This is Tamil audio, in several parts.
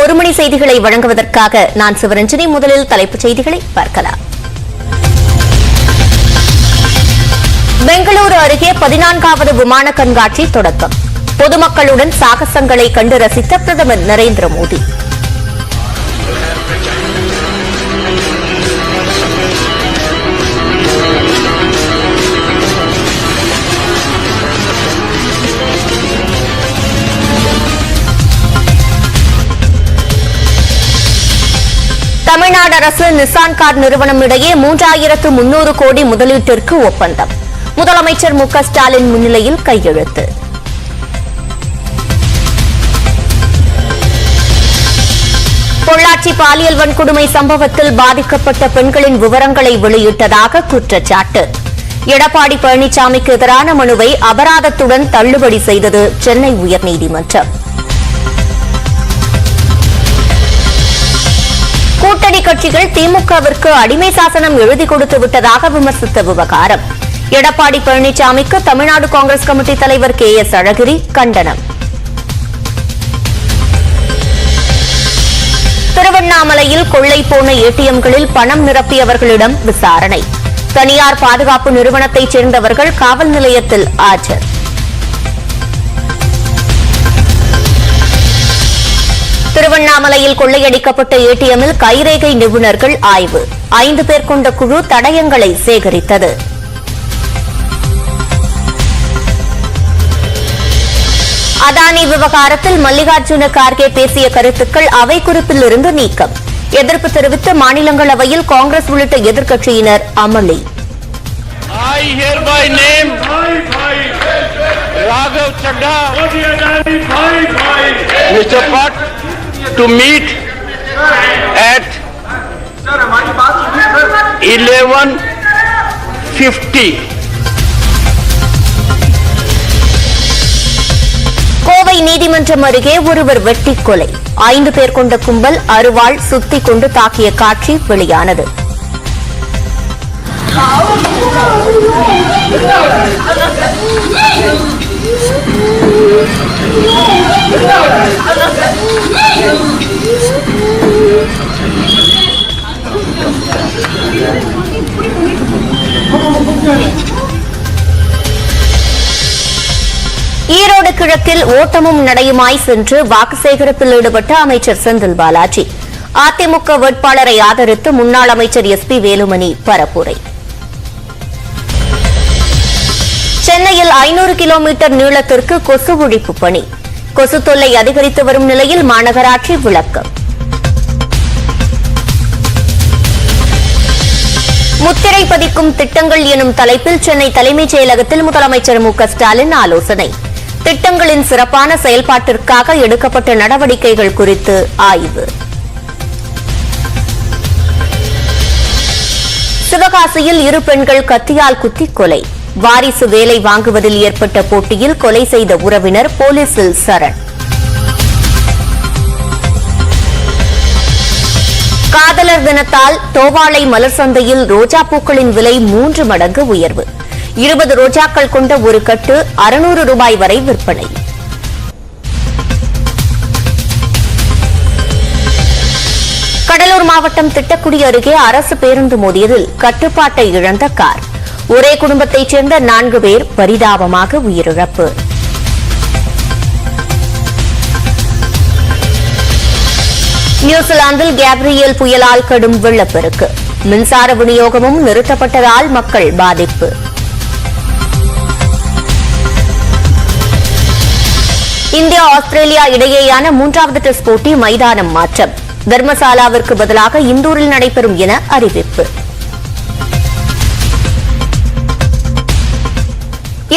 ஒரு மணி செய்திகளை வழங்குவதற்காக நான் சிவரஞ்சனி. முதலில் தலைப்புச் செய்திகளை பார்க்கலாம். பெங்களூரு அருகே 14வது விமான கண்காட்சி தொடக்கம். பொதுமக்களுடன் சாகசங்களை கண்டு ரசித்த பிரதமர் நரேந்திர மோடி. தமிழ்நாடு அரசு நிசான் கார் நிறுவனம் இடையே 3300 கோடி முதலீட்டிற்கு ஒப்பந்தம். முதலமைச்சர் மு.க. ஸ்டாலின் முன்னிலையில் கையெழுத்து. பொள்ளாச்சி பாலியல் வன்கொடுமை சம்பவத்தில் பாதிக்கப்பட்ட பெண்களின் விவரங்களை வெளியிட்டதாக குற்றச்சாட்டு. எடப்பாடி பழனிசாமிக்கு எதிரான மனுவை அபராதத்துடன் தள்ளுபடி செய்தது சென்னை உயர்நீதிமன்றம். கூட்டணி கட்சிகள் திமுகவிற்கு அடிமை சாசனம் எழுதி கொடுத்து விட்டதாக விமர்சித்த விவகாரம். எடப்பாடி பழனிசாமிக்கு தமிழ்நாடு காங்கிரஸ் கமிட்டி தலைவர் கே.எஸ். அழகிரி கண்டனம். திருவண்ணாமலையில் கொள்ளை போன ஏடிஎம்களில் பணம் நிரப்பியவர்களிடம் விசாரணை. தனியார் பாதுகாப்பு நிறுவனத்தைச் சேர்ந்தவர்கள் காவல் நிலையத்தில் ஆஜர். திருவண்ணாமலையில் கொள்ளையடிக்கப்பட்ட ஏடிஎம்மில் கைரேகை நிபுணர்கள் ஆய்வு. 5 பேர் கொண்ட குழு தடயங்களை சேகரித்தது. அதானி விவகாரத்தில் மல்லிகார்ஜுன கார்கே பேசிய கருத்துக்கள் அவை குறிப்பிலிருந்து நீக்கம். எதிர்ப்பு தெரிவித்து மாநிலங்களவையில் காங்கிரஸ் உள்ளிட்ட எதிர்க்கட்சியினர் அமளி. to meet at 11:50. கோவை நீதிமன்றம் அருகே ஒருவர் வெட்டி கொலை. 5 பேர் கொண்ட கும்பல் அருவாள் சுத்தி கொண்டு தாக்கிய காட்சி வெளியானது. ஈரோடு கிழக்கில் ஓட்டமும் நடையுமாய் சென்று வாக்கு சேகரிப்பில் ஈடுபட்ட அமைச்சர் செந்தில் பாலாஜி. அதிமுக வேட்பாளரை ஆதரித்து முன்னாள் அமைச்சர் எஸ்.பி. வேலுமணி பரப்புரை. சென்னையில் 500 கிலோமீட்டர் நீளத்திற்கு கொசு ஒழிப்பு பணி. கொசு தொல்லை அதிகரித்து வரும் நிலையில் மாநகராட்சி விளக்கம். முத்திரை பதிக்கும் திட்டங்கள் எனும் தலைப்பில் சென்னை தலைமைச் செயலகத்தில் முதலமைச்சர் மு.க. ஸ்டாலின் ஆலோசனை. திட்டங்களின் சிறப்பான செயல்பாட்டிற்காக எடுக்கப்பட்ட நடவடிக்கைகள் குறித்து ஆய்வு. சிவகாசியில் 2 பெண்கள் கத்தியால் குத்தி கொலை. வாரிசு வேலை வாங்குவதில் ஏற்பட்ட போட்டியில் கொலை செய்த உறவினர் போலீசில் சரண். காதலர் தினத்தால் தோவாளை மலர் சந்தையில் ரோஜா பூக்களின் விலை 3 மடங்கு உயர்வு. 20 ரோஜாக்கள் கொண்ட ஒரு கட்டு 600 ரூபாய் வரை விற்பனை. கடலூர் மாவட்டம் திட்டக்குடி அருகே அரசு பேருந்து மோதியதில் கட்டுப்பாட்டை இழந்த கார். ஒரே குடும்பத்தைச் சேர்ந்த 4 பேர் பரிதாபமாக உயிரிழப்பு. நியூசிலாந்தில் கேப்ரியல் புயலால் கடும் வெள்ளப்பெருக்கு. மின்சார விநியோகமும் நிறுத்தப்பட்டதால் மக்கள் பாதிப்பு. இந்தியா ஆஸ்திரேலியா இடையேயான 3வது டெஸ்ட் போட்டி மைதானம் மாற்றம். தர்மசாலாவிற்கு பதிலாக இந்தூரில் நடைபெறும் என அறிவிப்பு.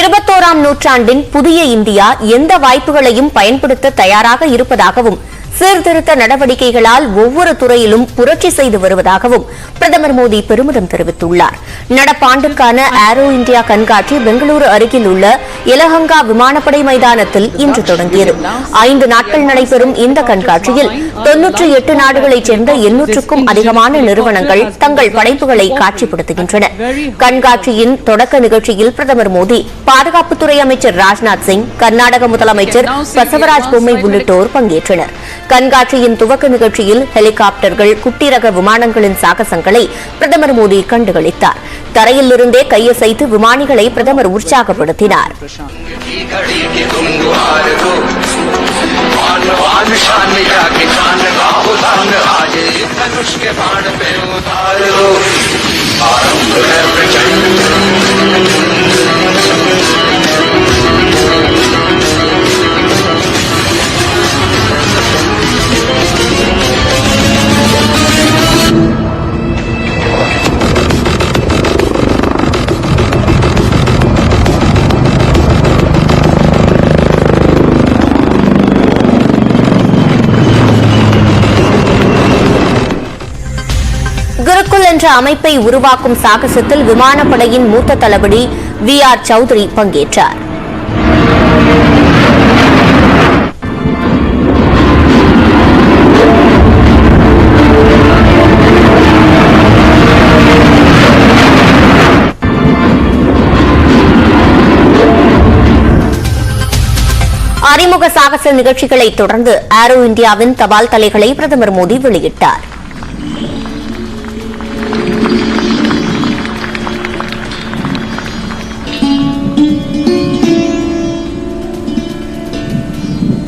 21ஆம் நூற்றாண்டின் புதிய இந்தியா எந்த வாய்ப்புகளையும் பயன்படுத்த தயாராக இருப்பதாகவும் சீர்திருத்த நடவடிக்கைகளால் ஒவ்வொரு துறையிலும் புரட்சி செய்து வருவதாகவும் பிரதமர் மோடி பெருமிதம் தெரிவித்துள்ளார். நடப்பாண்டுக்கான ஏரோ இந்தியா கண்காட்சி பெங்களூரு அருகில் உள்ள எலஹங்கா விமானப்படை மைதானத்தில் இன்று தொடங்கியது. 5 நாட்கள் நடைபெறும் இந்த கண்காட்சியில் 98 நாடுகளைச் சேர்ந்த 800க்கும் அதிகமான நிறுவனங்கள் தங்கள் படைப்புகளை காட்சிப்படுத்துகின்றன. கண்காட்சியின் தொடக்க நிகழ்ச்சியில் பிரதமர் மோடி பாதுகாப்புத்துறை அமைச்சர் ராஜ்நாத் சிங், கர்நாடக முதலமைச்சர் பசவராஜ் பொம்மை உள்ளிட்டோர் பங்கேற்றனர். கண்காட்சியின் துவக்க நிகழ்ச்சியில் ஹெலிகாப்டர்கள், குட்டி ரக விமானங்களின் சாகசங்களை பிரதமர் மோடி கண்டுகளித்தார். தரையிலிருந்தே கையசைத்து விமானிகளை பிரதமர் உற்சாகப்படுத்தினார். குருக்குல் என்ற அமைப்பை உருவாக்கும் சாகசத்தில் விமானப்படையின் மூத்த தளபதி VR சௌத்ரி பங்கேற்றார். அறிமுக சாகச நிகழ்ச்சிகளை தொடர்ந்து ஏரோ இந்தியாவின் தபால் தலைகளை பிரதமர் மோடி வெளியிட்டார்.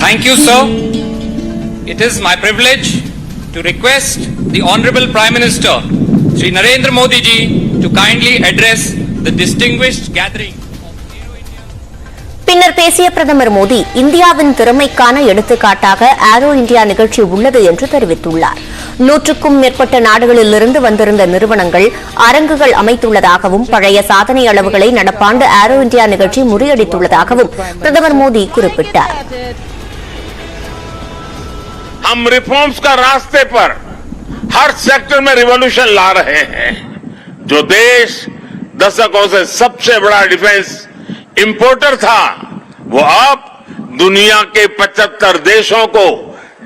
Thank you, sir. It is my privilege to request the Honorable Prime Minister, Shri Narendra Modi ji, to kindly address the distinguished gathering. பின்னர் பேசிய பிரதமர் மோடி, இந்தியாவின் திறமைக்கான எடுத்துக்காட்டாக ஏரோ இந்தியா நிகழ்ச்சி உள்ளது என்று தெரிவித்துள்ளார். 100க்கும் மேற்பட்ட நாடுகளிலிருந்து வந்திருந்த நிறுவனங்கள் அரங்குகள் அமைத்துள்ளதாகவும், பழைய சாதனை அளவுகளை நடப்பாண்டு ஏரோ இந்தியா நிகழ்ச்சி முறியடித்துள்ளதாகவும் பிரதமர் மோடி குறிப்பிட்டார். हम रिफॉर्म्स का रास्ते पर हर सेक्टर में रिवॉल्यूशन ला रहे हैं. जो देश दशकों से सबसे बड़ा डिफेंस इंपोर्टर था, वो अब दुनिया के 75 देशों को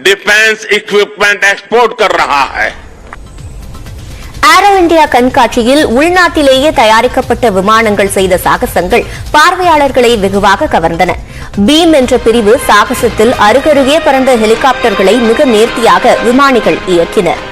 डिफेंस इक्विपमेंट एक्सपोर्ट कर रहा है. ஏரோ இந்தியா கண்காட்சியில் உள்நாட்டிலேயே தயாரிக்கப்பட்ட விமானங்கள் செய்த சாகசங்கள் பார்வையாளர்களை வெகுவாக கவர்ந்தன. பீம் என்ற பிரிவு சாகசத்தில் அருகருகே பறந்த ஹெலிகாப்டர்களை மிக நேர்த்தியாக விமானிகள் இயக்கினர்.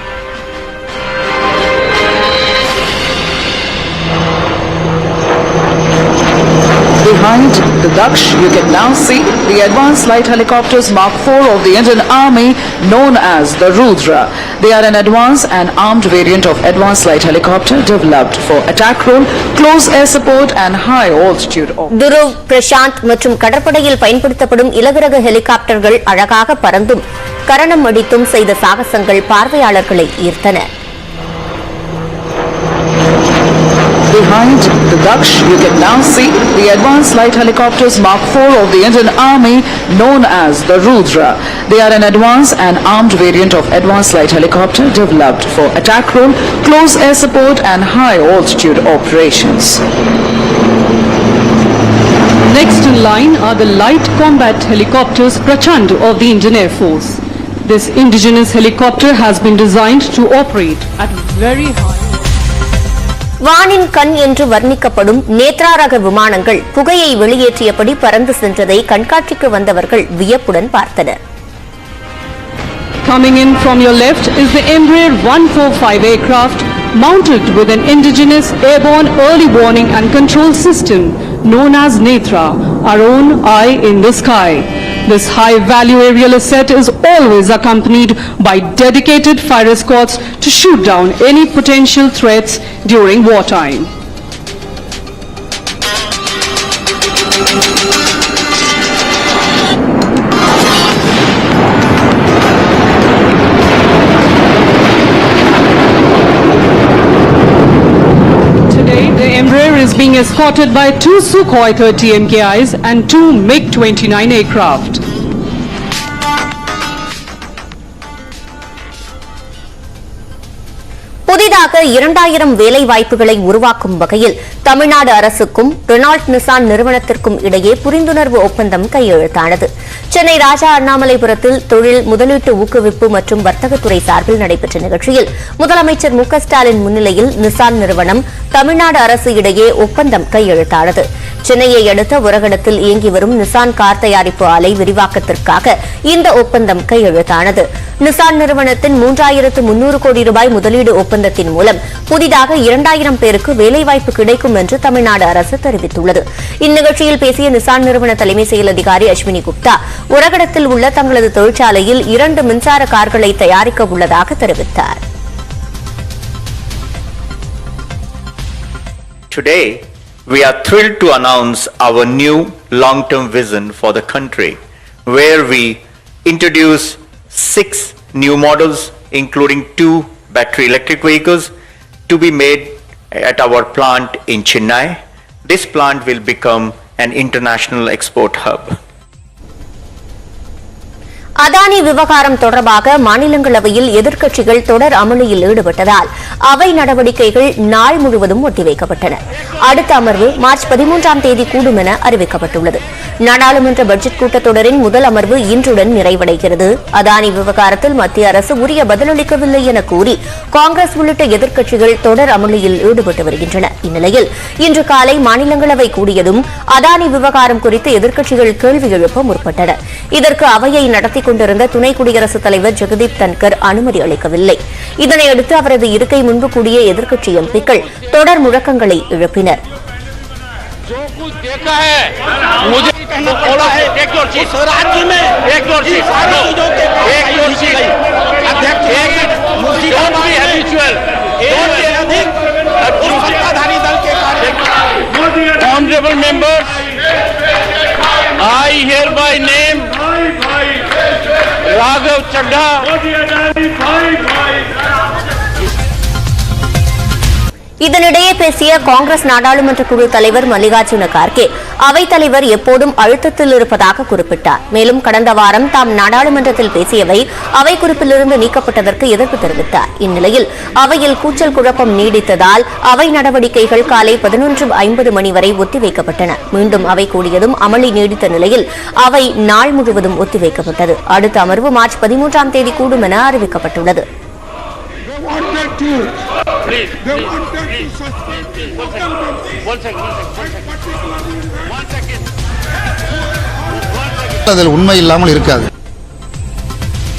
Behind the Daksh, you can now see the advanced light helicopters Mark IV of the Indian Army, known as the Rudra. They are an advanced and armed variant of advanced light helicopter developed for attack role, close air support and high altitude. Dhruv, Prashanth மற்றும் கடற்படையில் பயன்படுத்தப்படும் இலகுரக ஹெலிகாப்டர்கள் அழகாக பறந்தும் கரணம் அடித்தும் செய்த சாகசங்கள் பார்வையாளர்களை ஈர்த்தன. Behind the Daksh, you can now see the advanced light helicopters Mark IV of the Indian Army, known as the Rudra. They are an advanced and armed variant of advanced light helicopter developed for attack role, close air support and high altitude operations. Next in line are the light combat helicopters Prachand of the Indian Air Force. This indigenous helicopter has been designed to operate at very high. வானின் கண் என்று வர்ணிக்கப்படும் நேத்ரா ரக விமானங்கள் புகையை வெளியேற்றியபடி பறந்து சென்றதை கண்காட்சிக்கு வந்தவர்கள் வியப்புடன் பார்த்தனர். Coming in from your left is the Embraer 145 aircraft mounted with an indigenous airborne early warning and control system known as Netra, our own eye in the sky. This high-value aerial asset is always accompanied by dedicated fire escorts to shoot down any potential threats during wartime. Today, the Embraer is being escorted by 2 Sukhoi 30 MKIs and 2 MiG-29 aircraft. புதிதாக 2000 வேலை வாய்ப்புகளை உருவாக்கும் வகையில் தமிழ்நாடு அரசுக்கும் ரெனால்ட் நிசான் நிறுவனத்திற்கும் இடையே புரிந்துணர்வு ஒப்பந்தம் கையெழுத்தானது. சென்னை ராஜா அண்ணாமலைபுரத்தில் தொழில் முதலீட்டு ஊக்குவிப்பு மற்றும் வர்த்தகத்துறை சார்பில் நடைபெற்ற நிகழ்ச்சியில் முதலமைச்சர் மு க ஸ்டாலின் முன்னிலையில் நிசான் நிறுவனம் தமிழ்நாடு அரசு இடையே ஒப்பந்தம் கையெழுத்தானது. சென்னையை அடுத்த உரகடத்தில் இயங்கி வரும் நிசான் கார் தயாரிப்பு ஆலை விரிவாக்கத்திற்காக இந்த ஒப்பந்தம் கையெழுத்தானது. நிசான் நிறுவனத்தின் 3300 கோடி ரூபாய் முதலீடு ஒப்பந்தத்தின் மூலம் புதிதாக 2000 பேருக்கு வேலைவாய்ப்பு கிடைக்கும் என்று தமிழ்நாடு அரசு தெரிவித்துள்ளது. இந்நிகழ்ச்சியில் பேசிய நிசான் நிறுவன தலைமை செயல் அதிகாரி அஸ்வினி குப்தா, உரகடத்தில் உள்ள தங்களது தொழிற்சாலையில் 2 மின்சார கார்களை தயாரிக்க உள்ளதாக தெரிவித்தார். Today, we are thrilled to announce our new long-term vision for the country, where we introduce 6 new models, including 2 battery electric vehicles, to be made at our plant in Chennai. This plant will become an international export hub. Adani விவகாரம் தொடர்பாக மாநிலங்களவையில் எதிர்க்கட்சிகள் தொடர் அமளியில் ஈடுபட்டதால் அவை நடவடிக்கைகள் நாள் முழுவதும் ஒத்திவைக்கப்பட்டன. அடுத்த அமர்வு மார்ச் 13ஆம் தேதி கூடும் என அறிவிக்கப்பட்டுள்ளது. நாடாளுமன்ற பட்ஜெட் கூட்டத்தொடரின் முதல் அமர்வு இன்றுடன் நிறைவடைகிறது. அதானி விவகாரத்தில் மத்திய அரசு உரிய பதிலளிக்கவில்லை என கூறி காங்கிரஸ் உள்ளிட்ட எதிர்க்கட்சிகள் தொடர் அமளியில் ஈடுபட்டு வருகின்றன. இந்நிலையில் இன்று காலை மாநிலங்களவை கூடியதும் அதானி விவகாரம் குறித்து எதிர்க்கட்சிகள் கேள்வி எழுப்ப முற்பட்டன. இதற்கு அவையை நடத்தி கொண்டிருந்த துணை குடியரசுத் தலைவர் ஜெகதீப் தன்கர் அனுமதி அளிக்கவில்லை. இதனையடுத்து அவரது இருக்கை முன்பு கூடிய எதிர்க்கட்சி எம்பிக்கள் தொடர் முழக்கங்களை எழுப்பினர். Honorable members, I hereby name Raghav Chadha. இதனிடையே பேசிய காங்கிரஸ் நாடாளுமன்ற குழு தலைவர் மல்லிகார்ஜுன கார்கே அவைத் தலைவர் எப்போதும் அழுத்தத்தில் இருப்பதாக குறிப்பிட்டார். மேலும் கடந்த வாரம் தாம் நாடாளுமன்றத்தில் பேசியவை அவை குறிப்பிலிருந்து நீக்கப்பட்டதற்கு எதிர்ப்பு தெரிவித்தார். இந்நிலையில் அவையில் கூச்சல் குழப்பம் நீடித்ததால் அவை நடவடிக்கைகள் காலை 11:50 மணி வரை ஒத்திவைக்கப்பட்டன. மீண்டும் அவை கூடியதும் அமளி நீடித்த நிலையில் அவை நாள் முழுவதும் ஒத்திவைக்கப்பட்டது. அடுத்த அமர்வு மார்ச் 13ஆம் தேதி கூடும் என அறிவிக்கப்பட்டுள்ளது. அதில் உண்மை இல்லாமல் இருக்காது.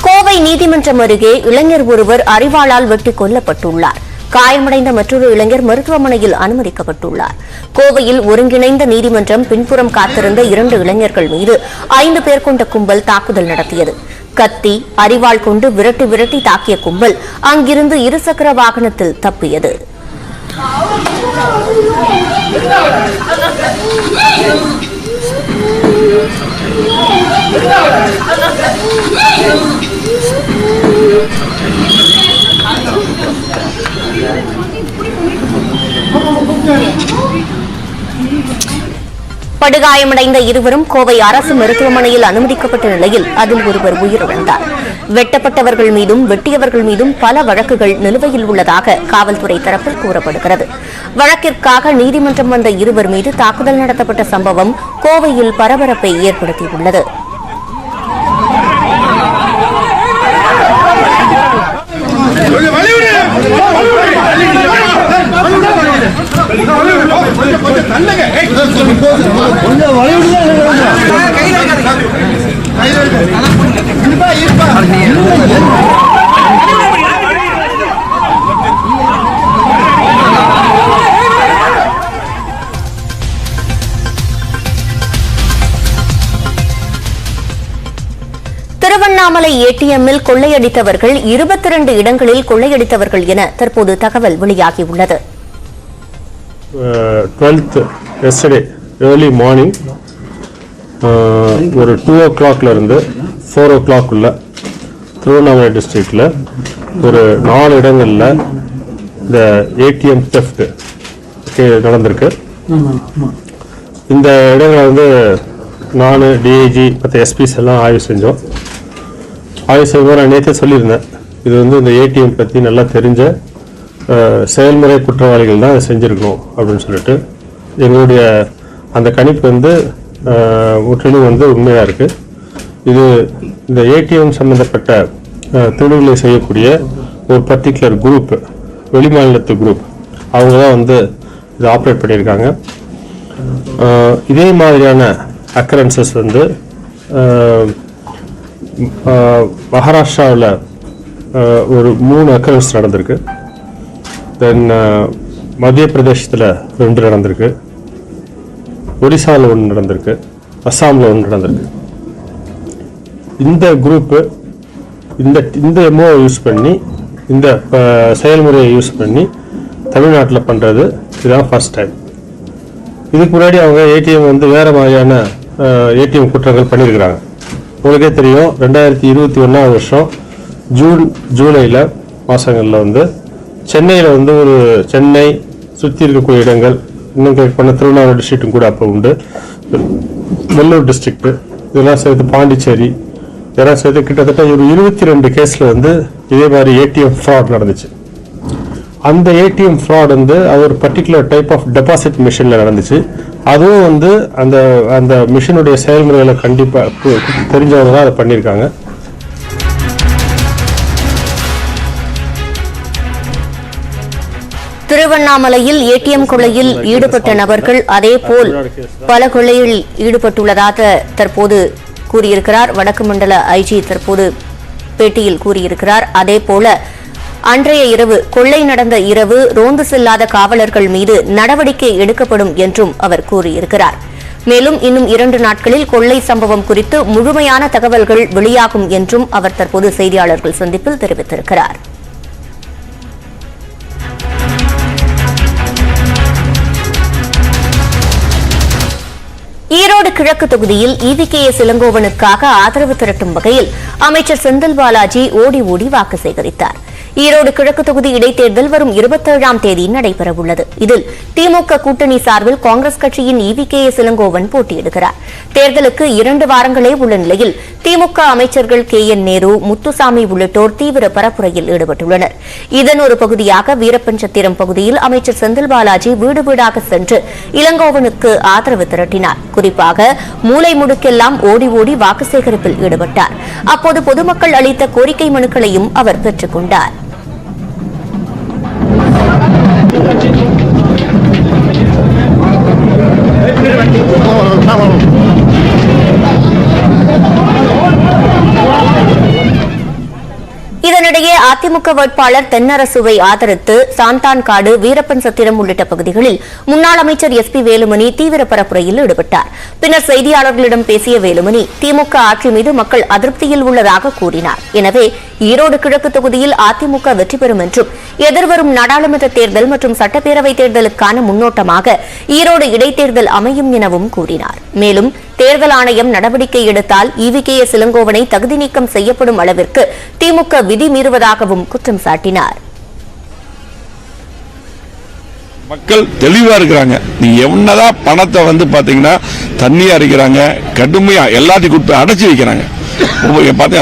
கோவை நீதிமன்றம் அருகே இளைஞர் ஒருவர் அரிவாளால் வெட்டிக் கொல்லப்பட்டுள்ளார். காயமடைந்த மற்றொரு இளைஞர் மருத்துவமனையில் அனுமதிக்கப்பட்டுள்ளார். கோவையில் ஒருங்கிணைந்த நீதிமன்றம் பின்புறம் காத்திருந்த 2 இளைஞர்கள் மீது 5 பேர் கொண்ட கும்பல் தாக்குதல் நடத்தியது. கத்தி, அரிவாள் கொண்டு விரட்டி விரட்டி தாக்கிய கும்பல் அங்கிருந்து இருசக்கர வாகனத்தில் தப்பியது. படுகாயமடைந்த இருவரும் கோவை அரசு மருத்துவமனையில் அனுமதிக்கப்பட்ட நிலையில் அதில் ஒருவர் உயிரிழந்தார். வெட்டப்பட்டவர்கள் மீதும் வெட்டியவர்கள் மீதும் பல வழக்குகள் நிலுவையில் உள்ளதாக காவல்துறை தரப்பில் கூறப்படுகிறது. வழக்கிற்காக நீதிமன்றம் வந்த இருவர் மீது தாக்குதல் நடத்தப்பட்ட சம்பவம் கோவையில் பரபரப்பை ஏற்படுத்தியுள்ளது. திருவண்ணாமலை ஏடிஎம்மில் கொள்ளையடித்தவர்கள் 22 இடங்களில் கொள்ளையடித்தவர்கள் என தற்போது தகவல் வெளியாகியுள்ளது. 12th yesterday early morning ஒரு 2 o'clock இருந்து 4 o'clock உள்ள திருவண்ணாமலை டிஸ்ட்ரிக்ட்ல ஒரு 4 இடங்கள்ல இந்த ஏடிஎம் theft நடந்திருக்கு. இந்த இடங்கள் வந்து நான் டிஐஜி மற்ற எஸ்பிஸ் எல்லாம் ஆய்வு செஞ்சோம். ஆய்வு செய்யும்போது நான் நேற்றே சொல்லியிருந்தேன், இது வந்து இந்த ஏடிஎம் பற்றி நல்லா தெரிஞ்ச செயல்முறை குற்றவாளிகள் தான் அதை செஞ்சுருக்கணும் அப்படின்னு சொல்லிட்டு எங்களுடைய அந்த கணிப்பு வந்து முற்றிலும் வந்து உண்மையாக இருக்குது. இது இந்த ஏடிஎம் சம்மந்தப்பட்ட திருடுகளை செய்யக்கூடிய ஒரு பர்டிகுலர் குரூப், வெளிமாநிலத்து குரூப், அவங்க தான் வந்து இதை ஆப்ரேட் பண்ணியிருக்காங்க. இதே மாதிரியான அக்கரன்சஸ் வந்து மகாராஷ்டிராவில் ஒரு 3 அக்கரன்ஸ் நடந்திருக்கு. தென் மத்திய பிரதேசத்தில் 2 நடந்திருக்கு, ஒடிசாவில் 1 நடந்திருக்கு, அஸ்ஸாமில் 1 நடந்திருக்கு. இந்த குரூப்பு இந்த எம்ஓ யூஸ் பண்ணி, இந்த செயல்முறையை யூஸ் பண்ணி தமிழ்நாட்டில் பண்ணுறது இதுதான் ஃபர்ஸ்ட் டைம். இதுக்கு முன்னாடி அவங்க ஏடிஎம் வந்து வேறு மாதிரியான ஏடிஎம் குற்றங்கள் பண்ணியிருக்கிறாங்க. உங்களுக்கே தெரியும், 2021 வருஷம் ஜூலையில் மாதங்களில் வந்து சென்னையில் வந்து ஒரு சென்னை சுற்றி இருக்கக்கூடிய இடங்கள், இன்னும் பண்ண திருவண்ணாமலை டிஸ்ட்ரிக்டும் கூட அப்போ உண்டு, வெள்ளூர் டிஸ்ட்ரிக்ட், இதெல்லாம் சேர்த்து பாண்டிச்சேரி, இதெல்லாம் சேர்த்து கிட்டத்தட்ட ஒரு 22 கேஸில் வந்து இதே மாதிரி ஏடிஎம் ஃப்ராட் நடந்துச்சு. அந்த ஏடிஎம் ஃப்ராட் வந்து அது ஒரு பர்டிகுலர் டைப் ஆஃப் டெபாசிட் மிஷினில் நடந்துச்சு. அதுவும் வந்து அந்த மிஷினுடைய செயல்முறைகளை கண்டிப்பாக தெரிஞ்சவங்க தான் அதை பண்ணியிருக்காங்க. திருவண்ணாமலையில் ஏடிஎம் கொள்ளையில் ஈடுபட்ட நபர்கள் அதேபோல் பல கொள்ளையில் ஈடுபட்டுள்ளதாக தற்போது கூறியிருக்கிறார் வடக்கு மண்டல ஐஜி. தற்போது பேட்டியில் கூறியிருக்கிறார். அதேபோல அன்றைய இரவு கொள்ளை நடந்த இரவு ரோந்து செல்லாத காவலர்கள் மீது நடவடிக்கை எடுக்கப்படும் என்றும் அவர் கூறியிருக்கிறார். மேலும் இன்னும் 2 நாட்களில் கொள்ளை சம்பவம் குறித்து முழுமையான தகவல்கள் வெளியாகும் என்றும் அவர் தற்போது செய்தியாளர்கள் சந்திப்பில் தெரிவித்திருக்கிறார். ஈரோடு கிழக்கு தொகுதியில் EVKS இளங்கோவனுக்காக ஆதரவு திரட்டும் வகையில் அமைச்சர் செந்தில் பாலாஜி ஓடி ஓடி வாக்கு சேகரித்தார். ஈரோடு கிழக்கு தொகுதி இடைத்தேர்தல் வரும் 27ஆம் தேதி நடைபெறவுள்ளது. இதில் திமுக கூட்டணி சார்பில் காங்கிரஸ் கட்சியின் EVKS இளங்கோவன் போட்டியிடுகிறார். தேர்தலுக்கு 2 வாரங்களே உள்ள நிலையில் திமுக அமைச்சர்கள் KN நேரு, முத்துசாமி உள்ளிட்டோர் தீவிர பரப்புரையில் ஈடுபட்டுள்ளனர். இதன் ஒரு பகுதியாக வீரப்பஞ்சத்திரம் பகுதியில் அமைச்சர் செந்தில் பாலாஜி வீடு வீடாக சென்று இளங்கோவனுக்கு ஆதரவு திரட்டினார். குறிப்பாக மூலை முடுக்கெல்லாம் ஓடி ஓடி வாக்கு சேகரிப்பில் ஈடுபட்டார். அப்போது பொதுமக்கள் அளித்த கோரிக்கை மனுக்களையும் அவர் பெற்றுக் கொண்டார். இதனிடையே அதிமுக வேட்பாளர் தென்னரசுவை ஆதரித்து சாந்தான்காடு, வீரப்பன் சத்திரம் உள்ளிட்ட பகுதிகளில் முன்னாள் அமைச்சர் SP வேலுமணி தீவிர பரப்புரையில் ஈடுபட்டார். பின்னர் செய்தியாளர்களிடம் பேசிய வேலுமணி திமுக ஆட்சி மீது மக்கள் அதிருப்தியில் உள்ளதாக கூறினார். எனவே ஈரோடு கிழக்கு தொகுதியில் அதிமுக வெற்றி பெறும் என்றும் எதிர்வரும் நாடாளுமன்ற தேர்தல் மற்றும் சட்டப்பேரவைத் தேர்தலுக்கான முன்னோட்டமாக ஈரோடு இடைத்தேர்தல் அமையும் எனவும் கூறினார். மேலும் தேர்தல் ஆணையம் நடவடிக்கை எடுத்தால் EVKS இளங்கோவனை தகுதி நீக்கம் செய்யப்படும் அளவிற்கு திமுக விதி மீறுவதாகவும் குற்றம் சாட்டினார். மக்கள் தெளிவா இருக்கிறாங்க. நீங்க என்னதான் பணத்தை வந்து பாத்தீங்கன்னா தண்ணி அரைக்கிறாங்க, கடுமையா எல்லாத்தையும் கொடுத்து அடைச்சி வைக்கிறாங்க.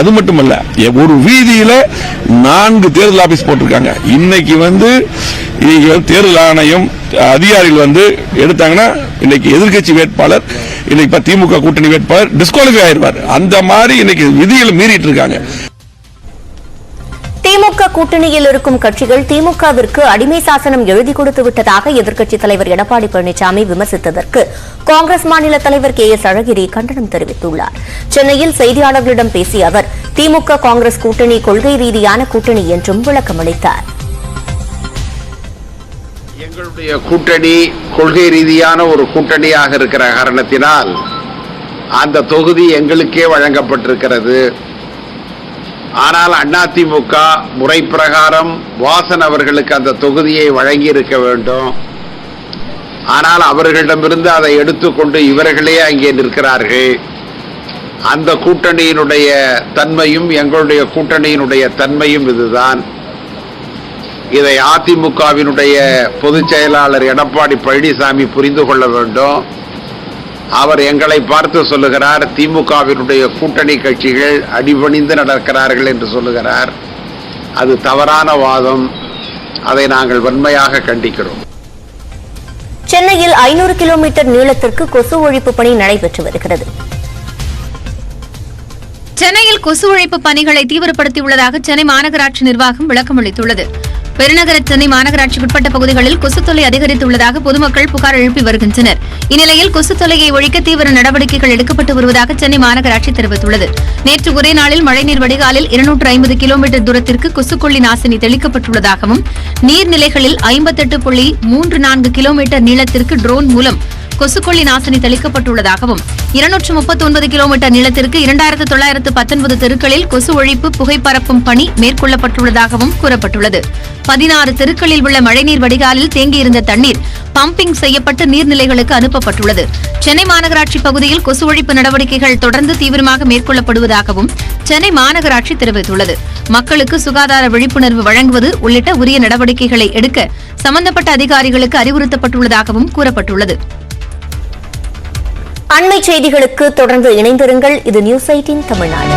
அது மட்டும் இல்ல, ஒரு வீதியில 4 தேர்தல் ஆபீஸ் போட்டிருக்காங்க. இன்னைக்கு வந்து தேர்தல் ஆணையம் அதிகாரிகள் வந்து எடுத்தாங்கன்னா இன்னைக்கு எதிர்கட்சி வேட்பாளர், இன்னைக்கு திமுக கூட்டணி வேட்பாளர் டிஸ்குவாலிஃபை ஆயிருவார். அந்த மாதிரி இன்னைக்கு விதிகளை மீறிட்டு இருக்காங்க. திமுக கூட்டணியில் இருக்கும் கட்சிகள் திமுகவிற்கு அடிமை சாசனம் எழுதி கொடுத்து விட்டதாக எதிர்க்கட்சித் தலைவர் எடப்பாடி பழனிசாமி விமர்சித்ததற்கு காங்கிரஸ் மாநில தலைவர் KS அழகிரி கண்டனம் தெரிவித்துள்ளார். சென்னையில் செய்தியாளர்களிடம் பேசிய அவர் திமுக காங்கிரஸ் கூட்டணி கொள்கை ரீதியான கூட்டணி என்றும் விளக்கமளித்தார். எங்களுடைய கூட்டணி கொள்கை ரீதியான ஒரு கூட்டணியாக இருக்கிற காரணத்தினால் அந்த தொகுதி எங்களுக்கே வழங்கப்பட்டிருக்கிறது. ஆனால் அதிமுக முறை பிரகாரம் வாசன் அவர்களுக்கு அந்த தொகுதியை வழங்கி இருக்க வேண்டும். ஆனால் அவர்களிடமிருந்து அதை எடுத்துக்கொண்டு இவர்களே அங்கே நிற்கிறார்கள். அந்த கூட்டணியினுடைய தன்மையும் எங்களுடைய கூட்டணியினுடைய தன்மையும் இதுதான். இதை அதிமுகவினுடைய பொதுச் செயலாளர் எடப்பாடி பழனிசாமி புரிந்து கொள்ள வேண்டும். அவர் எங்களை பார்த்து சொல்லுகிறார், திமுகவினுடைய கூட்டணி கட்சிகள் அடிபணிந்து நடக்கிறார்கள் என்று சொல்லுகிறார். அது தவறான வாதம். அதை நாங்கள் வன்மையாக கண்டிக்கிறோம். சென்னையில் 500 கிலோமீட்டர் நீளத்திற்கு கொசு ஒழிப்பு பணி நடைபெற்று வருகிறது. சென்னையில் கொசு ஒழிப்பு பணிகளை தீவிரப்படுத்தியுள்ளதாக சென்னை மாநகராட்சி நிர்வாகம் விளக்கமளித்துள்ளது. பெருநகர சென்னை மாநகராட்சிக்குட்பட்ட பகுதிகளில் கொசுத் தொல்லை அதிகரித்துள்ளதாக பொதுமக்கள் புகார் எழுப்பி வருகின்றனர். இந்நிலையில் கொசுத் தொல்லையை ஒழிக்க தீவிர நடவடிக்கைகள் எடுக்கப்பட்டு வருவதாக சென்னை மாநகராட்சி தெரிவித்துள்ளது. நேற்று ஒரே நாளில் மழைநீர் வடிகாலில் 250 கிலோமீட்டர் தூரத்திற்கு கொசுக்கொல்லி நாசினி தெளிக்கப்பட்டுள்ளதாகவும் நீர்நிலைகளில் 58.34 கிலோமீட்டர் நீளத்திற்கு ட்ரோன் மூலம் கொசுக்கொல்லி நாசினி தெளிக்கப்பட்டுள்ளதாகவும் 239 கிலோமீட்டர் நீளத்திற்கு 2919 தெருக்களில் கொசு ஒழிப்பு புகைப்பரப்பும் பணி மேற்கொள்ளப்பட்டுள்ளதாகவும் கூறப்பட்டுள்ளது. 16 தெருக்களில் உள்ள மழைநீர் வடிகாலில் தேங்கியிருந்த தண்ணீர் பம்பிங் செய்யப்பட்டு நீர்நிலைகளுக்கு அனுப்பப்பட்டுள்ளது. சென்னை மாநகராட்சி பகுதியில் கொசு ஒழிப்பு நடவடிக்கைகள் தொடர்ந்து தீவிரமாக மேற்கொள்ளப்படுவதாகவும் சென்னை மாநகராட்சி தெரிவித்துள்ளது. மக்களுக்கு சுகாதார விழிப்புணர்வு வழங்குவது உள்ளிட்ட உரிய நடவடிக்கைகளை எடுக்க சம்பந்தப்பட்ட அதிகாரிகளுக்கு அறிவுறுத்தப்பட்டுள்ளதாகவும் கூறப்பட்டுள்ளது. அண்மை செய்திகளுக்கு தொடர்ந்து இணைந்திருங்கள். இது நியூஸ் 18 தமிழ்நாடு.